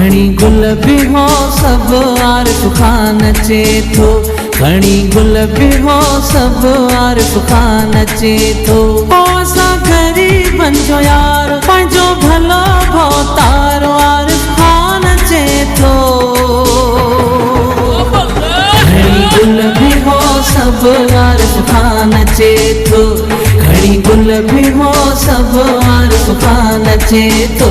घणी गुल भी हो सब आरिफ खान अचे थो। घणी गुल भी हो सब आरिफ खान अचे थो। असां ग़रीबन जो यार पंहिंजो भलो भोतारो आरिफ खान अचे थो। घणी गुल भी हो सब आरिफ खान अचे थो। घणी गुल भी हो सब आरिफ खान अचे थो।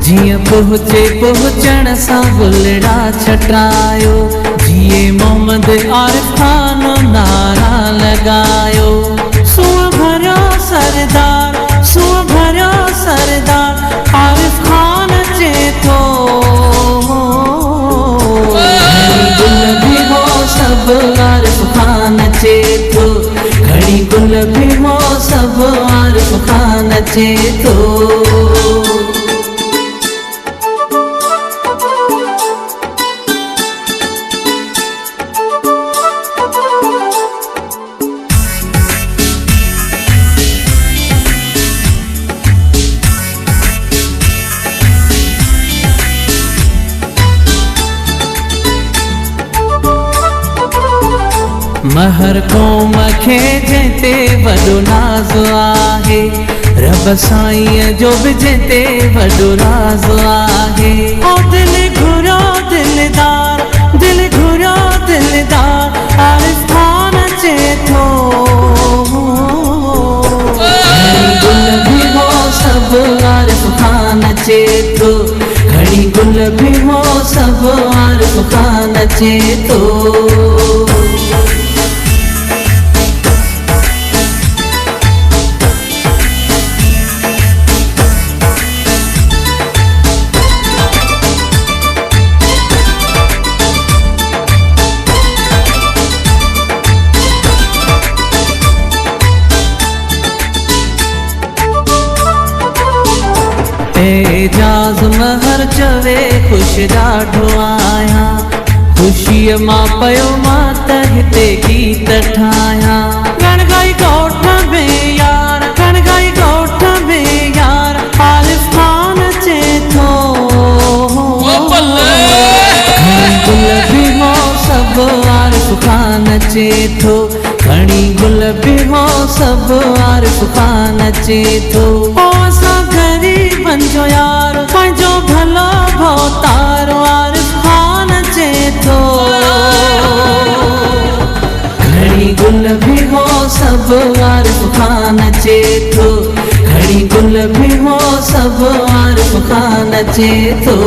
जिए पहुँचे पहुँचण सां गुलड़ा छटायो। जिए मोहम्मद आरिफ खान नारा लगायो। सूंह भरियो सरदार, सूंह भरियो सरदार आरिफ खान अचे थो। घणी गुल भी हो सब आरिफ खान अचे थो। घणी गुल भी हो सब आरिफ खान अचे थो। महर क़ौम खे जंहिंते वॾो नाज़ आहे। रब साईं जो बि जंहिंते वॾो राज़ आहे। ओ दिल घुरियो दिलदार, दिल घुरियो दिलदार आरिफ खान अचे थो। घणी गुल भी हो सब आरिफ खान अचे थो। घणी गुल भी हो सब आरिफ खान अचे थो। एजाज़ महर चवे ख़ुश ॾाढो आहियां। ख़ुशीअ मां पयो मां त हिते गीत ठाहियां। गणगाई ॻोठ में यार, गणगाई ॻोठ में यार आरिफ खान अचे थो। घणी गुल भी हो सब आरिफ खान अचे थो। घणी गुल भी हो सब आरिफ खान अचे थो। असां ग़रीबन जो यार पंहिंजो भलो भोतारो आरिफ खान अचे थो। घणी गुल भी हो सब आरिफ खान अचे थो। घणी गुल भी हो सब आरिफ खान अचे थो।